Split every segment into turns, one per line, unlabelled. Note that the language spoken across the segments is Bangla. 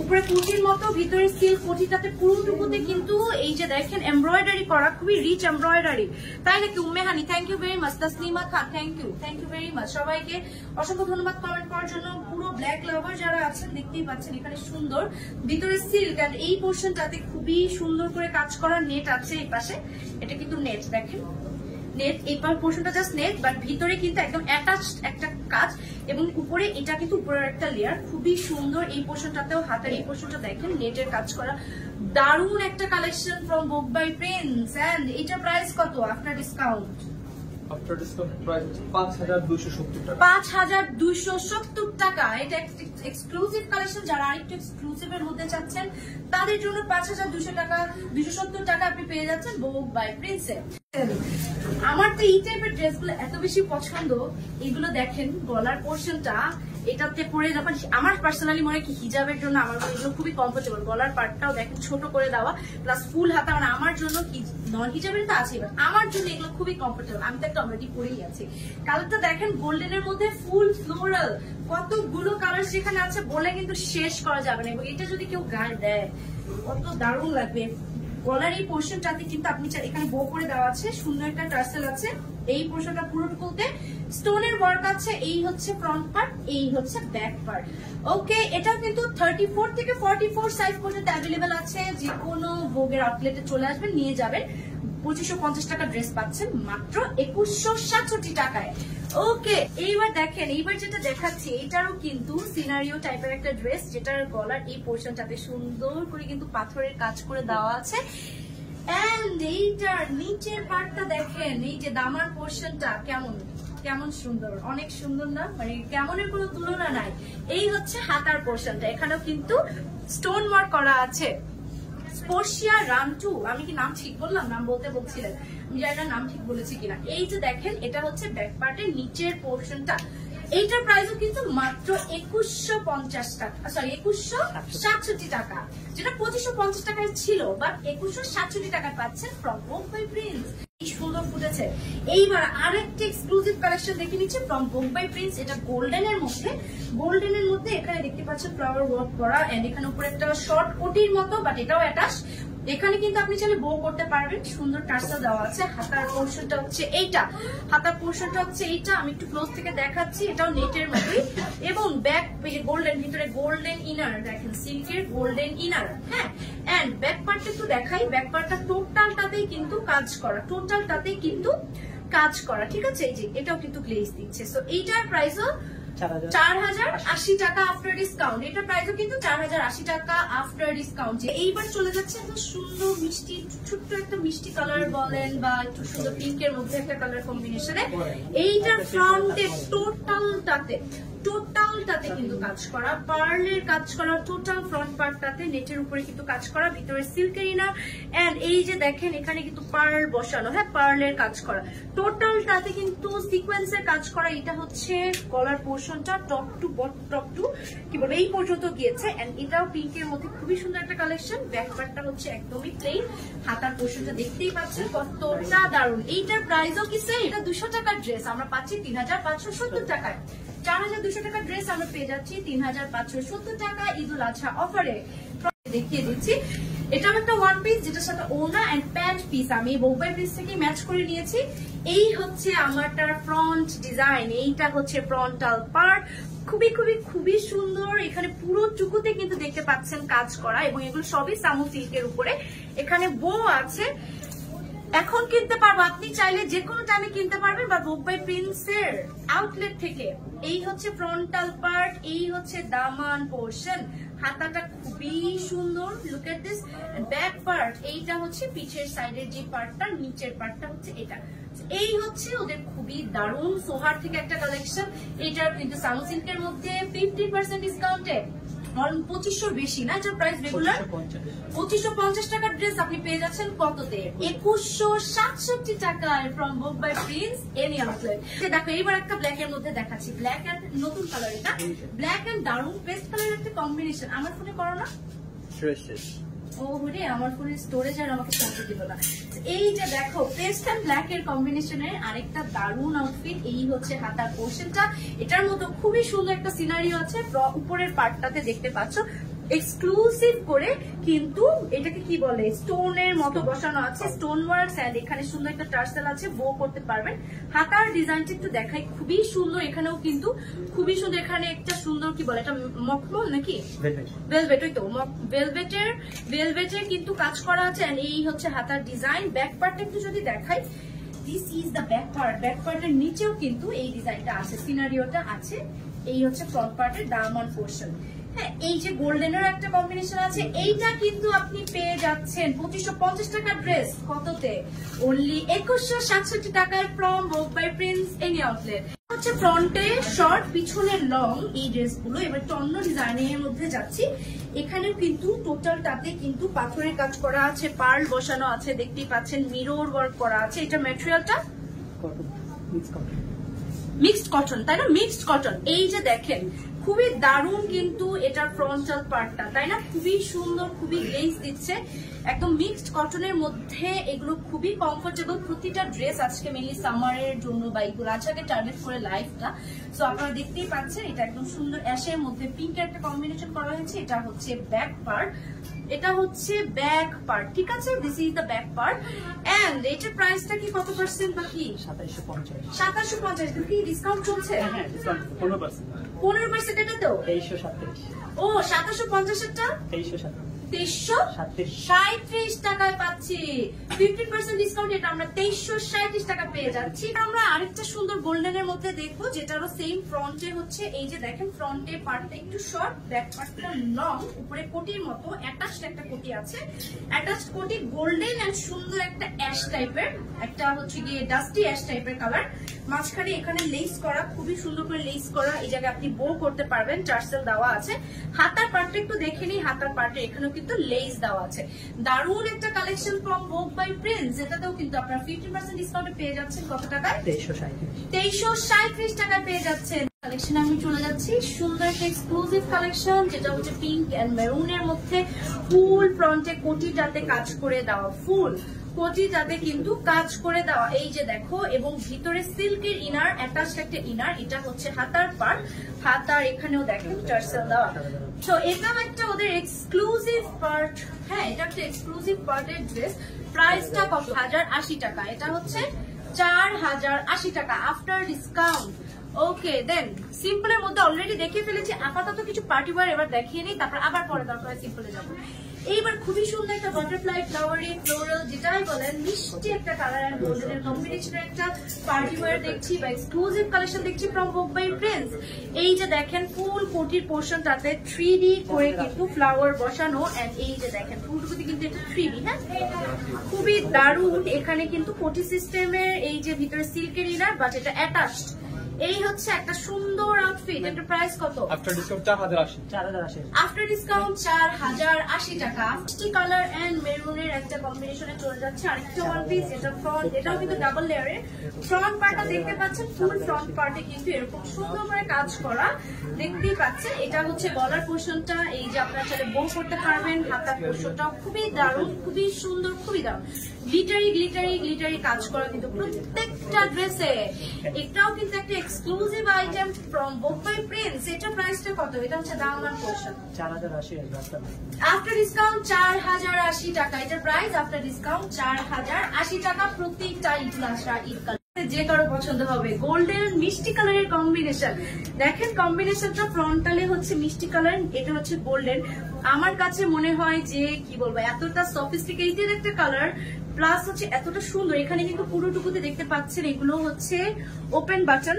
উপরে কুচির মতো, ভিতরে সিল্ক কোটিটাতে পুরোটুকুতে কিন্তু এই যে দেখেন এমব্রয়ডারি করা, খুবই রিচ এমব্রয়ডারি, তাই নাকি Ummehani? Thank you very much. Taslima Khan, thank you very much. সবাইকে অসংখ্য ধন্যবাদ কমেন্ট করার জন্য। পুরো ব্ল্যাক লাভার যারা আছেন দেখতেই পাচ্ছেন এখানে সুন্দর ভিতরে সিল্ক, আর এই পোর্শনটাতে খুবই সুন্দর করে কাজ করা নেট আছে এই পাশে। এটা কিন্তু নেট, দেখেন নেট, এই পোর্শনটা জাস্ট নেট, বাট ভিতরে কিন্তু একদম অ্যাটাচড একটা কাজ, এবং উপরে এটা কিন্তু উপরের একটা লেয়ার, খুবই সুন্দর। এই পোর্শনটাতেও হাতের এই পোর্শনটা দেখেন নেটের কাজ করা, দারুণ একটা collection from book by prince. And এটা প্রাইস কত after discount?
After discount price হচ্ছে 5270 টাকা।
5270 টাকা। এটা এক্সক্লুসিভ কালেকশন, যারা আরেকটু এক্সক্লুসিভ এর মধ্যে চাচ্ছেন তাদের জন্য 5200 টাকা, 270 টাকা আপনি পেয়ে যাচ্ছেন বুক বাই প্রিন্সে। আমার তো এই টাইপের ড্রেসগুলো এত বেশি পছন্দ। এগুলো দেখেন গলার পোর্শনটা, এটাতে পরে যখন আমার পার্সোনালি মনে হয় কি হিজাবের জন্য আমার এগুলো খুবই কমফোর্টেবল। গলার পার্টটাও দেখেন ছোট করে দেওয়া, প্লাস ফুল হাতা, মানে আমার জন্য নন হিজাবের তো আছে, আমার জন্য এগুলো খুবই কমফোর্টেবল। আমি তো একটা অলরেডি পরেই আছি। কালারটা দেখেন গোল্ডেনের মধ্যে ফুল ফ্লোরাল, কতগুলো কালার সেখানে আছে বলে কিন্তু শেষ করা যাবে না, এবং এটা যদি কেউ গায়ে দেয় কত দারুণ লাগবে। গলার এই পোর্শনটাতে কিন্তু আপনি এখানে বো করে দেওয়া আছে, সুন্দর একটা টার্সেল আছে। এই পোর্শনটা পুরোটুকুতে স্টোনের ওয়ার্ক আছে। এই হচ্ছে ফ্রন্ট পার্ট, এই হচ্ছে ব্যাক পার্ট। ওকে, এটা কিন্তু 34 থেকে 44 সাইজ পর্যন্ত অ্যাভেলেবেল আছে। যে কোনো ভোগের আউটলেটে চলে আসবেন, নিয়ে যাবেন। 2550 টাকা ড্রেস পাচ্ছেন মাত্র 2167 টাকায়। ওকে, এইবার দেখেন, এইবার যেটা দেখাচ্ছি এটারও কিন্তু সিনারিও টাইপের একটা ড্রেস, যেটার গলার এই পোর্শনটাতে সুন্দর করে কিন্তু পাথরের কাজ করে দেওয়া আছে। এন্ড এইটার নিচের পার্টটা দেখেন, এই যে দামার পোর্শনটা কেমন সুন্দর, অনেক সুন্দর না? মানে কেমনের কোনো তুলনা নাই। এই হচ্ছে হাতার পোর্শনটা, এখানেও কিন্তু স্টোন ওয়ার্ক করা আছে। স্পোর্শিয়া রানটু, আমি কি নাম ঠিক বললাম? নাম বলছিলেন, আমি জানি না নাম ঠিক বলেছি কিনা। এই যে দেখেন, এটা হচ্ছে ব্যাক পার্টের নিচের পোর্শনটা। এইটার প্রাইসও কিন্তু মাত্র 2150 টাকা, সরি 2167 টাকা, যেটা 2550 টাকায় ছিল, বাট 2167 টাকা পাচ্ছেন ফ্রম বুক বাই প্রিন্স। সুন্দর ফুটেছে। এইবার আরেকটা এক্সক্লুসিভ কালেকশন দেখে নিচ্ছে ফ্রম বুক বাই প্রিন্স। এটা গোল্ডেনের মধ্যে এখানে দেখতে পাচ্ছেন ফ্লাওয়ার ওয়ার্ক করা, এন্ড এখানে উপরে একটা শর্ট কোটির মতো, বাট এটাও অ্যাটাচ। এখানে কিন্তু আপনি চাইলে বো করতে পারবেন, সুন্দর টার্সেল দেওয়া আছে। হাতার পোর্শনটা হচ্ছে এইটা, আমি একটু ক্লোজ থেকে দেখাচ্ছি। এটাও নেটের মধ্যে, এবং ব্যাক গোল্ডেন, ভিতরে গোল্ডেন ইনার, দেখেন সিল্কের গোল্ডেন ইনার। হ্যাঁ, এন্ড ব্যাক পার্টটা একটু দেখাই। ব্যাক পার্টটা টোটালটাতেই কিন্তু কাজ করা, ঠিক আছে? এই যে এটাও কিন্তু গ্লেজ দিচ্ছে। সো এইটার প্রাইসও 4080 টাকা আফটার ডিসকাউন্ট। এটার প্রাইসও কিন্তু 4080 টাকা আফটার ডিসকাউন্ট। এইবার চলে যাচ্ছে এত সুন্দর মিষ্টি, ছোট্ট একটা মিষ্টি কালার বলেন, বা একটু সুন্দর পিঙ্কের মধ্যে একটা কালার কম্বিনেশনে। এইটার ফ্রন্টে টোটালটাতে কিন্তু কাজ করা, পার্লের কাজ করা, টোটাল ফ্রন্ট পার্টটাতে নেটের উপরে কিন্তু কাজ করা, ভিতরে সিল্কের ইনার। এন্ড এই যে দেখেন, এখানে কিন্তু পার্ল বসানো, হ্যাঁ, পার্লের কাজ করা, টোটালটাতে কিন্তু সিকোয়েন্সের কাজ করা। এটা হচ্ছে গলার পোর্শনটা, টপ টু কি বলবো এই পর্যন্ত গিয়েছে। এন্ড এটাও পিঙ্কের মধ্যে খুবই সুন্দর একটা কালেকশন। ব্যাক পার্টটা হচ্ছে একদমই প্লেন, হাতার পোর্শনটা দেখতেই পাচ্ছেন কতটা দারুণ। এইটার প্রাইসও কি সেম, এটা 200 টাকার ড্রেস আমরা পাচ্ছি 3570 টাকায়। 4200 টাকার ড্রেস আমরা পেয়ে যাচ্ছি 3570 টাকা ঈদুল আজহা অফারে। দেখিয়ে দিচ্ছি, এটা একটা ওয়ান পিস, যেটার সাথে ওড়না এন্ড প্যান্ট পিস আমি বুক বাই প্রিন্স থেকে ম্যাচ করে নিয়েছি। এই হচ্ছে আমারটার ফ্রন্ট ডিজাইন, এইটা হচ্ছে ফ্রন্টাল পার্ট। খুবই সুন্দর। এখানে পুরো টুকুতে কিন্তু দেখতে পাচ্ছেন কাজ করা, এবং এগুলো সবই সামু সিল্কের উপরে। এখানে বো আছে। এখন কিনতে পারবো, আপনি চাইলে যে কোনো টাইমে কিনতে পারবেন, বা বুক বাই প্রিন্সের আউটলেট থেকে। এই হচ্ছে ফ্রন্টাল পার্ট, এই হচ্ছে দামান পোর্শন। হাতাটা খুবই সুন্দর, look at this. Back part, এইটা হচ্ছে পিছের সাইডের যে পার্টটা, নিচের পার্টটা হচ্ছে এটা। এই হচ্ছে ওদের খুবই দারুণ সোহার থেকে একটা কালেকশন। এইটার কিন্তু সামু সিল্কের মধ্যে 50% ডিসকাউন্টে 2500 বেশি না, এটার প্রাইস রেগুলার 2550 টাকার ড্রেস আপনি পেয়ে যাচ্ছেন কততে? 2167 টাকায় from book by prince any outlet. দেখো, এইবার একটা ব্ল্যাক এর মধ্যে দেখাচ্ছি, ব্ল্যাক এন্ড নতুন কালার, এটা ব্ল্যাক এন্ড দারুণ পেস্ট কালারের একটা কম্বিনেশন। আমার ফোনে করো না, ওরে আমার ফোনের স্টোরেজ আর আমাকে শান্তি দিল না। এই যে দেখো, পেস্ট এন্ড ব্ল্যাক এর কম্বিনেশনের আরেকটা দারুণ আউটফিট। এই হচ্ছে হাতার পোর্শনটা, এটার মধ্যে খুবই সুন্দর একটা সিনারিও আছে। উপরের পার্টটাতে দেখতে পাচ্ছ এক্সক্লুসিভ করে কিন্তু এটাকে কি বলে স্টোনের মতো বসানো আছে, স্টোন ওয়ার্কস এন্ড এখানে সুন্দর একটা টার্সেল আছে, বো করতে পারবেন। হাতার ডিজাইনটা একটু দেখাই, খুবই সুন্দর, এখানেও কিন্তু খুবই সুন্দর। এখানে একটা সুন্দর কি বলে এটা মখমল নাকি ভেলভেট, ওই তো ভেলভেটের কিন্তু কাজ করা আছে এন্ড এই হচ্ছে হাতার ডিজাইন। ব্যাক পার্টটা একটু যদি দেখাই, this is the back part. Back পার্টের নিচেও কিন্তু এই ডিজাইনটা আছে, সিনারিওটা আছে। এই হচ্ছে ফ্রন্ট পার্টের ডায়মন্ড পোর্শন। হ্যাঁ, এই যে গোল্ডেনের একটা কম্বিনেশন আছে, এইটা কিন্তু আপনি পেয়ে যাচ্ছেন 2550 টাকার ড্রেস কততে, অনলি 2167 টাকায় ফ্রম ভোগ বাই প্রিন্স এনি আউটলেট। হচ্ছে ফ্রন্টে শর্ট, পিছনে লং এই ড্রেসগুলো। এবার একটু অন্য ডিজাইনের মধ্যে যাচ্ছি। এখানেও কিন্তু টোটালটাতে কিন্তু পাথরের কাজ করা আছে, পার্ল বসানো আছে, দেখতেই পাচ্ছেন মিরর ওয়ার্ক করা আছে। এটা ম্যাটেরিয়ালটা মিক্সড কটন, তাই না? Mixed cotton. এই যে দেখেন খুবই দারুণ কিন্তু এটার ফ্রন্টাল পার্টটা, তাই না? খুবই সুন্দর, খুবই গ্লেজ দিচ্ছে, একদম মিক্সড কটনের মধ্যে। এগুলো খুবই কমফোর্টেবল। প্রতিটা ড্রেস আজকে মেনলি সামারের জন্য বা এগুলো আজকে টার্গেট করে লাইফটা। সো আপনারা দেখতেই পাচ্ছেন এটা একদম সুন্দর অ্যাশের মধ্যে পিঙ্কের একটা কম্বিনেশন করা হয়েছে। এটা হচ্ছে ব্যাক পার্ট, এটা হচ্ছে ব্যাক পার্ট, ঠিক আছে? This is the back part and এটার প্রাইসটা কি কত পার্সেন্ট বাকি? 2750 কি ডিসকাউন্ট চলছে?
হ্যাঁ, ডিসকাউন্ট 15%।
15% এটা তো
2337।
ও 2750 এরটা 2337 টাকায় পাচ্ছি। 15% ডিসকাউন্ট, এটা আমরা 2337 টাকা পেয়ে যাচ্ছি। আমরা আরেকটা সুন্দর গোল্ডেনের মধ্যে দেখবো, যেটারও সেম ফ্রন্টে হচ্ছে এই যে দেখেন ফ্রন্টে পার্টটা একটু শর্ট, ব্যাক পার্টটা লং, উপরে কোটির মতো অ্যাটাচড একটা কোটি আছে। অ্যাটাচড কোটি গোল্ডেন এন্ড সুন্দর একটা অ্যাশ টাইপের, একটা হচ্ছে গিয়ে ডাস্টি অ্যাশ টাইপের কালার। মাঝখানে এখানে লেস করা, খুবই সুন্দর করে লেস করা। এই জায়গায় আপনি বো করতে পারবেন, টার্সেল দেওয়া আছে। হাতার পার্টটা একটু দেখে নিই, হাতার পার্টে এখানেও কিন্তু লেস দেওয়া আছে। দারুণ একটা কালেকশন ফ্রম ভোগ বাই প্রিন্স। এটাতেও কিন্তু আপনারা 15% ডিসকাউন্টে পেয়ে যাচ্ছেন কত টাকায়? 2337 টাকায় পেয়ে যাচ্ছেন। কালেকশন আমি চলে যাচ্ছি, সুন্দর একটা এক্সক্লুসিভ কালেকশন, যেটা হচ্ছে পিঙ্ক এন্ড মেরুনের মধ্যে। ফুল ফ্রন্টে কোটিটাতে কাজ করে দেওয়া, ফুল কোটিটাতে কিন্তু কাজ করে দেওয়া, এই যে দেখো। এবং ভিতরে সিল্কের ইনার, অ্যাটাচড একটা ইনার। এটা হচ্ছে হাতার পার্ট, হাতার এখানেও দেখেন টার্সেল দেওয়া। তো এটাও একটা ওদের এক্সক্লুসিভ পার্ট। হ্যাঁ, এটা একটা এক্সক্লুসিভ পার্টের ড্রেস। প্রাইসটা কত? 1080 টাকা। এটা হচ্ছে 4080 টাকা আফটার ডিসকাউন্ট। ওকে, দেন সিম্পলের মধ্যে অলরেডি দেখিয়ে ফেলেছি, আপাতত কিছু পার্টি ওয়্যার এবার দেখিয়ে নিই, তারপর আবার পরে দরকার সিম্পলে যাবো। এইবার খুবই সুন্দর একটা বাটারফ্লাই ফ্লাওয়ারি ফ্লোরাল যেটাই বলেন, মিষ্টি একটা কালার এন্ড গোল্ডেনের কম্বিনেশনের একটা পার্টি ওয়্যার দেখছি বা এক্সক্লুসিভ কালেকশন দেখছি ফ্রম ভোগ বাই প্রিন্স। এই যে দেখেন ফুল কোটির পোর্শনটাতে 3D করে কিন্তু ফ্লাওয়ার বসানো এন্ড এই যে দেখেন ফুলটুকুতে কিন্তু এটা 3D। হ্যাঁ, খুবই দারুণ। এখানে কিন্তু কোটি সিস্টেমের এই যে ভিতরে সিল্কের ইনার, বাট এটা অ্যাটাচড। এই হচ্ছে একটা সুন্দর আউটফিট। এটার প্রাইস কত?
After discount 4080।
আফটার ডিসকাউন্ট 4080 টাকা। মিষ্টি কালার এন্ড মেরুনের একটা কম্বিনেশনে চলে যাচ্ছে আরেকটা ওয়ান পিস। এটা ফ্রন্ট, এটাও কিন্তু ডাবল লেয়ারের। ফ্রন্ট পার্টটা দেখতে পাচ্ছেন, ফুল ফ্রন্ট পার্টে কিন্তু এরকম সুন্দর করে কাজ করা দেখতেই পাচ্ছেন। এটা হচ্ছে গলার পোর্শনটা, এই যে আপনারা চাইলে বো করতে পারবেন। হাতার পোর্শনটাও খুবই দারুণ, খুবই সুন্দর, খুবই দারুণ। গ্লিটারি কাজ করা কিন্তু প্রত্যেকটা ড্রেসে। এটাও কিন্তু একটা এক্সক্লুসিভ আইটেম ফ্রম ভোগ বাই প্রিন্স। এটা প্রাইসটা কত? এটা হচ্ছে ডায়মন্ড পোর্শন,
4080।
আফটার ডিসকাউন্ট 4080 টাকা। এটার প্রাইস আফটার ডিসকাউন্ট 4080 টাকা। প্রত্যেকটা ঈদ যে কারো পছন্দ হবে। গোল্ডেন মিষ্টি কালারের কম্বিনেশন দেখেন, কম্বিনেশনটা ফ্রন্টালে হচ্ছে মিষ্টি কালার, এটা হচ্ছে গোল্ডেন। আমার কাছে মনে হয় যে কি বলবো, এতটা সফিস্টিকেটেড একটা কালার প্লাস হচ্ছে এতটা সুন্দর। এখানে কিন্তু পুরোটুকুতে দেখতে পাচ্ছেন এগুলো হচ্ছে ওপেন বাটন,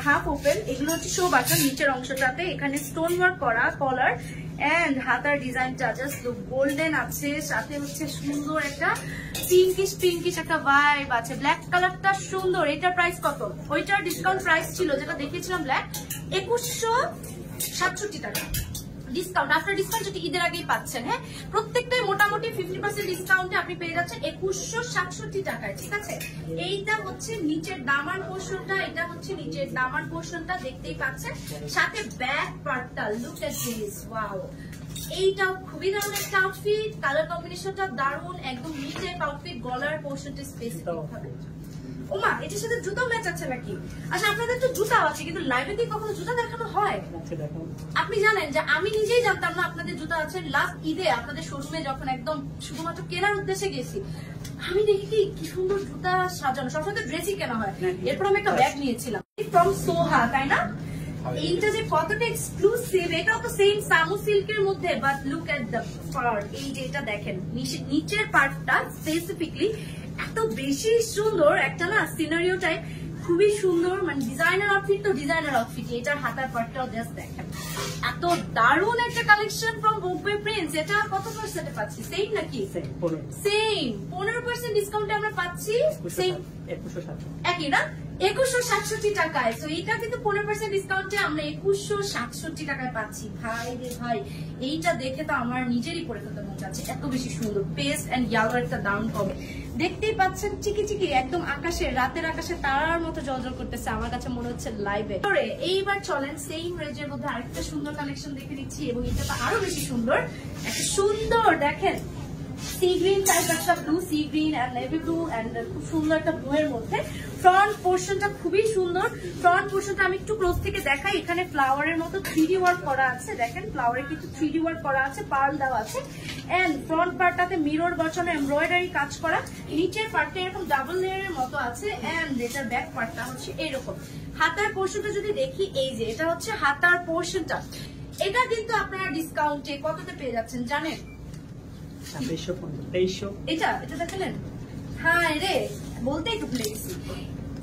হাফ ওপেন। এগুলো হচ্ছে শো বাটন নিচের অংশটাতে। এখানে স্টোন ওয়ার্ক করা কলার এন্ড হাতার ডিজাইনটা জাস্ট গোল্ডেন আছে, সাথে হচ্ছে সুন্দর একটা পিঙ্কিশ একটা ভাইব আছে। ব্ল্যাক কালারটা সুন্দর। এটার প্রাইস কত? ওইটার ডিসকাউন্ট প্রাইস ছিল যেটা দেখিয়েছিলাম ব্ল্যাক, 2167 টাকা। ডিসকাউন্ট আফটার ডিসকাউন্ট যেটা ঈদের আগেই পাচ্ছেন। হ্যাঁ, প্রত্যেকটাই মোটামুটি 50% ডিসকাউন্টে আপনি পেয়ে যাচ্ছেন 2167 টাকায়, ঠিক আছে? এইটা হচ্ছে নিচের দামান পোর্শনটা, এটা হচ্ছে নিচের দামান পোর্শনটা দেখতেই পাচ্ছেন, সাথে ব্যাক পার্টটা। Look at this, wow. এইটাও খুবই দারুণ একটা আউটফিট, কালার কম্বিনেশনটা দারুণ, একদম নিচের আউটফিট। গলার পোর্শনটা স্পেসিফিক ভাবে ওমা এটার সাথে জুতো ম্যাচ আছে নাকি? আচ্ছা আপনাদের তো জুতাও আছে, কিন্তু লাইভে কি কখনো জুতা দেখানো হয়? আপনি জানেন যে আমি নিজেই জানতাম না আপনাদের জুতা আছে। লাস্ট ঈদে আপনাদের শোরুমে যখন একদম শুধুমাত্র কেনার উদ্দেশ্যে গেছি, আমি দেখি কি সুন্দর জুতা সাজানো, সবসময় তো ড্রেসই কেনা হয়। এরপর আমি একটা ব্যাগ নিয়েছিলাম ফ্রম সোহা, তাই না? এইটা যে কতটা এক্সক্লুসিভ, এটাও তো সেম সামু সিল্কের মধ্যে, but look at the part. এই যে এটা দেখেন, নিচের পার্টটা স্পেসিফিকলি এত বেশি সুন্দর, একটা না সিনারিও টাইপ, খুবই সুন্দর। মানে ডিজাইনার আউটফিট তো ডিজাইনার আউটফিট, এটার হাতার পার্টটাও জাস্ট দেখেন, এত দারুণ একটা কালেকশন ফ্রম ভোগ বাই প্রিন্স। এটা কত পার্সেন্টে পাচ্ছি? সেম নাকি? সেম 15% ডিসকাউন্টে আমরা পাচ্ছি। সেম একই না, 2167 টাকায়। তো এটা কিন্তু 15% ডিসকাউন্টে আমরা 2167 টাকায় পাচ্ছি। ভাই রে ভাই, এইটা দেখে তো আমার নিজেরই পরে ফেলতে মন যাচ্ছে, এত বেশি সুন্দর। পেস্ট এন্ড ইয়েলো একটা দারুণ কমে, দেখতেই পাচ্ছেন চিকি চিকি একদম আকাশে, রাতের আকাশে তারার মতো জলজল করতেছে, আমার কাছে মনে হচ্ছে লাইভে। এইবার চলেন সেম রেঞ্জের মধ্যে আরেকটা সুন্দর কালেকশন দেখে দিচ্ছি, এবং এটা তো আরো বেশি সুন্দর। একটা সুন্দর দেখেন সি গ্রিন টাইপ একটা blue, sea green and navy blue and খুব সুন্দর একটা ব্লু এর মধ্যে। ফ্রন্ট পোর্শনটা খুবই সুন্দর। ফ্রন্ট পোর্শনটা আমি একটু ক্লোজ থেকে দেখাই। এখানে ফ্লাওয়ারের মতো 3D ওয়ার্ক করা আছে, দেখেন ফ্লাওয়ারে কিন্তু 3D ওয়ার্ক করা আছে, পার্ল দেওয়া আছে। এন্ড ফ্রন্ট পার্টটাতে মিরর বসানো, এমব্রয়ডারি কাজ করা। নিচের পার্টটা এরকম ডাবল লেয়ারের মতো আছে, এন্ড এটার ব্যাক পার্টটা হচ্ছে এরকম। হাতার পোর্শনটা যদি দেখি, এই যে এটা হচ্ছে হাতার পোর্শনটা। এটা কিন্তু আপনারা ডিসকাউন্টে কততে পেয়ে যাচ্ছেন জানেন?
2300
এটা দেখালেন? হ্যাঁ রে, বলতেই তো ভুলে গেছি।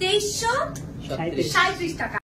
2337 টাকা।